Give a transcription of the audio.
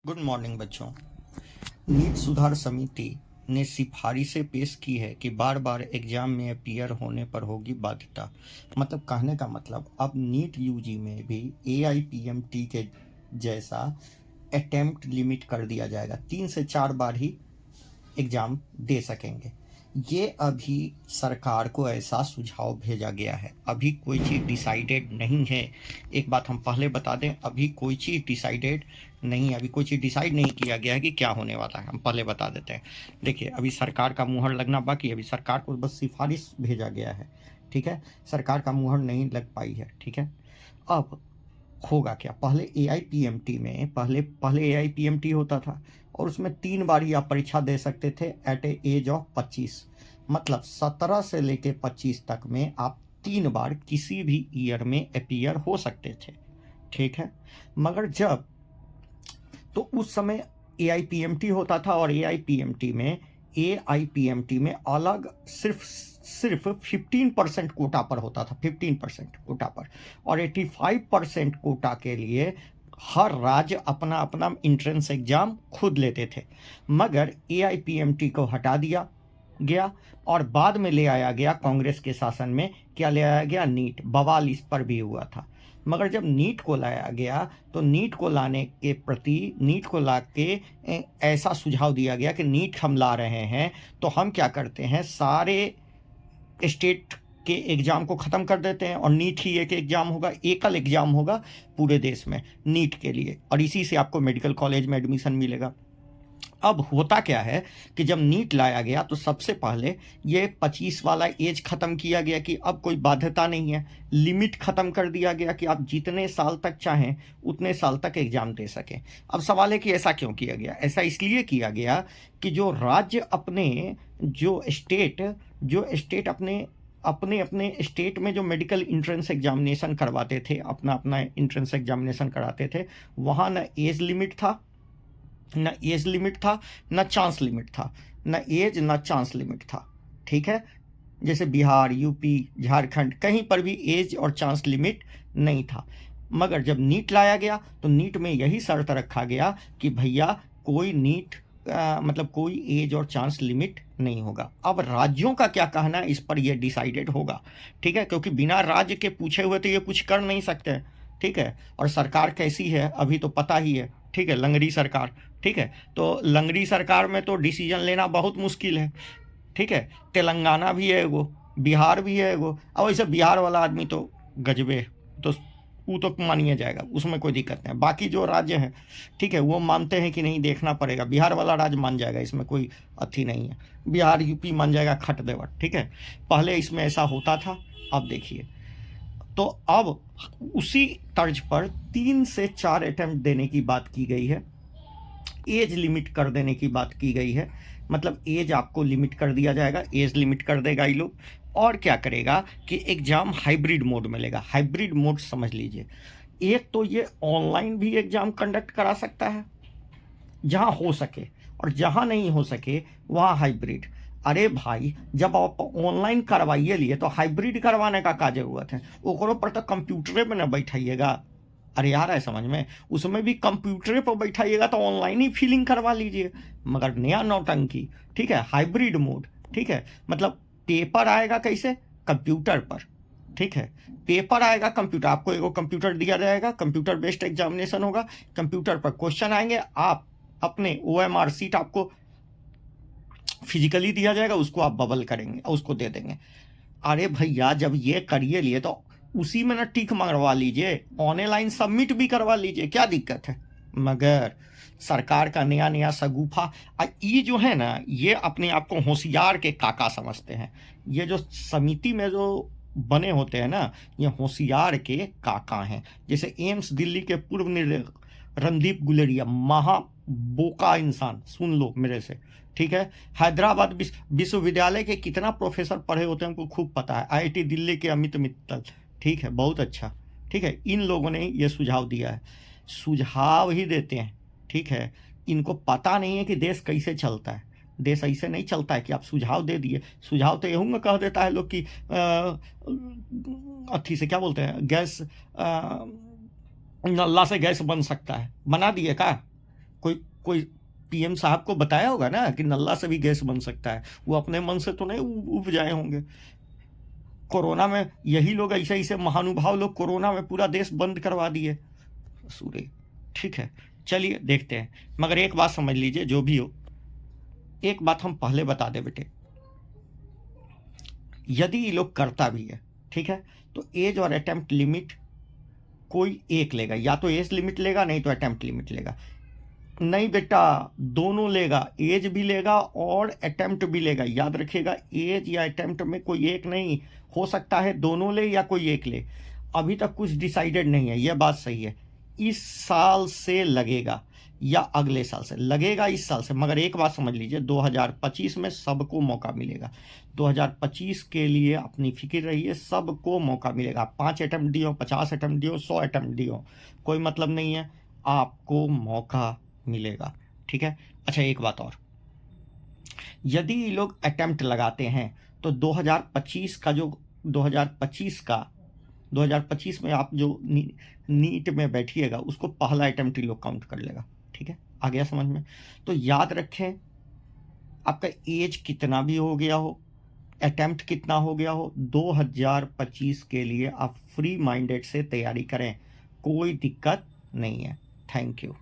Good morning बच्चों। NEET सुधार समिति ने सिफारिशें पेश की है कि बार बार एग्जाम में अपीयर होने पर होगी बाध्यता। मतलब कहने का मतलब अब नीट यूजी में भी एआईपीएमटी के जैसा अटेम्प्ट लिमिट कर दिया जाएगा। 3 से 4 बार ही एग्जाम दे सकेंगे। ये अभी सरकार को ऐसा सुझाव भेजा गया है। अभी कोई चीज़ डिसाइडेड नहीं है। एक बात हम पहले बता दें, अभी कोई चीज़ डिसाइडेड नहीं है। अभी कोई चीज़ डिसाइड नहीं किया गया है कि क्या होने वाला है। हम पहले बता देते हैं। देखिए, अभी सरकार का मुहर लगना बाकी है। अभी सरकार को बस सिफारिश भेजा गया है, ठीक है। सरकार का मुहर नहीं लग पाई है, ठीक है। अब होगा क्या, पहले एआईपीएमटी में पहले एआईपीएमटी होता था और उसमें 3 बार ही आप परीक्षा दे सकते थे एट ए एज ऑफ 25। मतलब 17 से लेके 25 तक में आप 3 बार किसी भी ईयर में अपीयर हो सकते थे, ठीक है। मगर जब तो उस समय एआईपीएमटी होता था और एआईपीएमटी में अलग सिर्फ 15% कोटा पर होता था, 15% कोटा पर, और 85% कोटा के लिए हर राज्य अपना अपना एंट्रेंस एग्जाम खुद लेते थे। मगर एआईपीएमटी को हटा दिया गया और बाद में ले आया गया कांग्रेस के शासन में। क्या ले आया गया? नीट। बवाल इस पर भी हुआ था। मगर जब नीट को लाया गया तो नीट को लाने के प्रति नीट को ला के ऐसा सुझाव दिया गया कि नीट हम ला रहे हैं तो हम क्या करते हैं, सारे स्टेट के एग्ज़ाम को ख़त्म कर देते हैं और नीट ही एक एग्ज़ाम होगा, एकल एग्ज़ाम होगा पूरे देश में नीट के लिए, और इसी से आपको मेडिकल कॉलेज में एडमिशन मिलेगा। अब होता क्या है कि जब नीट लाया गया तो सबसे पहले ये 25 वाला एज ख़त्म किया गया कि अब कोई बाध्यता नहीं है। लिमिट ख़त्म कर दिया गया कि आप जितने साल तक चाहें उतने साल तक एग्ज़ाम दे सकें। अब सवाल है कि ऐसा क्यों किया गया? ऐसा इसलिए किया गया कि जो राज्य जो स्टेट अपने अपने स्टेट में जो मेडिकल इंट्रेंस एग्जामिनेशन करवाते थे, अपना अपना इंट्रेंस एग्जामिनेशन कराते थे, वहाँ न एज लिमिट था, न चांस लिमिट था, न एज न चांस लिमिट था, ठीक है। जैसे बिहार, यूपी, झारखंड, कहीं पर भी एज और चांस लिमिट नहीं था। मगर जब नीट लाया गया तो नीट में यही शर्त रखा गया कि भैया कोई कोई एज और चांस लिमिट नहीं होगा। अब राज्यों का क्या कहना है इस पर, यह डिसाइडेड होगा, ठीक है, क्योंकि बिना राज्य के पूछे हुए तो ये कुछ कर नहीं सकते, ठीक है। और सरकार कैसी है अभी तो पता ही है, ठीक है, लंगड़ी सरकार, ठीक है। तो लंगड़ी सरकार में तो डिसीजन लेना बहुत मुश्किल है, ठीक है। तेलंगाना भी है एगो, बिहार भी है एगो। अब ऐसे बिहार वाला आदमी तो गजबे, तो वो तो मानिए जाएगा, उसमें कोई दिक्कत नहीं। बाकी जो राज्य हैं, ठीक है, वो मानते हैं कि नहीं, देखना पड़ेगा। बिहार वाला राज्य मान जाएगा, इसमें कोई अथी नहीं है। बिहार यूपी मान जाएगा खट देवट, ठीक है। पहले इसमें ऐसा होता था, अब देखिए। तो अब उसी तर्ज पर 3 से 4 अटेम्प्ट देने की बात की गई है। एज लिमिट कर देने की बात की गई है। मतलब एज आपको लिमिट कर दिया जाएगा, एज लिमिट कर देगा ये लोग। और क्या करेगा कि एग्ज़ाम हाइब्रिड मोड में लेगा। हाइब्रिड मोड समझ लीजिए, एक तो ये ऑनलाइन भी एग्ज़ाम कंडक्ट करा सकता है जहाँ हो सके, और जहाँ नहीं हो सके वहाँ हाइब्रिड। अरे भाई, जब आप ऑनलाइन करवाइए लिए तो हाइब्रिड करवाने का क्या जरूरत है? ओकरो पर तो कंप्यूटरे में ना बैठाइएगा। अरे यार है समझ में, उसमें भी कंप्यूटरे पर बैठाइएगा तो ऑनलाइन ही फिलिंग करवा लीजिए। मगर नया नौटंकी, ठीक है, हाइब्रिड मोड, ठीक है। मतलब पेपर आएगा कैसे? कंप्यूटर पर, ठीक है। पेपर आएगा कंप्यूटर, आपको एगो कंप्यूटर दिया जाएगा, कंप्यूटर बेस्ड एग्जामिनेशन होगा। कंप्यूटर पर क्वेश्चन आएंगे, आप अपने OMR सीट आपको फिजिकली दिया जाएगा, उसको आप बबल करेंगे और उसको दे देंगे। अरे भैया, जब ये करिए लिए तो उसी में ना टिक मरवा लीजिए, ऑनलाइन सबमिट भी करवा लीजिए, क्या दिक्कत है? मगर सरकार का नया नया सगुफा, ये जो है ना, ये अपने आप को होशियार के काका समझते हैं। ये जो समिति में जो बने होते हैं ना, ये होशियार के काका हैं। जैसे एम्स दिल्ली के पूर्व निदेशक रणदीप गुलेरिया, महा बोका इंसान, सुन लो मेरे से, ठीक है। हैदराबाद विश्वविद्यालय के कितना प्रोफेसर पढ़े होते हैं उनको खूब पता है। IIT दिल्ली के अमित मित्तल, ठीक है, बहुत अच्छा, ठीक है। इन लोगों ने ये सुझाव दिया है, सुझाव ही देते हैं, ठीक है। इनको पता नहीं है कि देश कैसे चलता है। देश ऐसे नहीं चलता है कि आप सुझाव दे दिए। सुझाव तो यूँ कह देता है लोग कि अथी से क्या बोलते हैं, गैस, नल्ला से गैस बन सकता है, बना दिए का? कोई कोई पीएम साहब को बताया होगा ना कि नल्ला से भी गैस बन सकता है, वो अपने मन से तो नहीं उब जाए होंगे। कोरोना में यही लोग, ऐसे ऐसे महानुभाव लोग कोरोना में पूरा देश बंद करवा दिए सूर्य। ठीक है, चलिए देखते हैं। मगर एक बात समझ लीजिए, जो भी हो, एक बात हम पहले बता दें बेटे, यदि ये लोग करता भी है, ठीक है, तो एज और अटेम्प्ट लिमिट कोई एक लेगा, या तो एज लिमिट लेगा नहीं तो अटेम्प्ट लिमिट लेगा। नहीं बेटा, दोनों लेगा, एज भी लेगा और अटेम्प्ट भी लेगा। याद रखिएगा, एज या अटेम्प्ट में कोई एक नहीं, हो सकता है दोनों ले या कोई एक ले। अभी तक कुछ डिसाइडेड नहीं है, यह बात सही है। इस साल से लगेगा या अगले साल से लगेगा, इस साल से। मगर एक बात समझ लीजिए, 2025 में सबको मौका मिलेगा। 2025 के लिए अपनी फिक्र रहिए, सबको मौका मिलेगा। 5 अटेम्प्ट दियो, 50 अटेम्प्ट दियो, 100 अटेम्प्ट दियो, कोई मतलब नहीं है, आपको मौका मिलेगा। ठीक है। अच्छा, एक बात और, यदि ये लोग अटेम्प्ट लगाते हैं तो 2025 का जो 2025 में आप जो नीट में बैठिएगा, उसको पहला अटेम्प्ट लोग काउंट कर लेगा। ठीक है, आ गया समझ में? तो याद रखें, आपका एज कितना भी हो गया हो, अटेम्प्ट कितना हो गया हो, 2025 के लिए आप फ्री माइंडेड से तैयारी करें, कोई दिक्कत नहीं है। Thank you.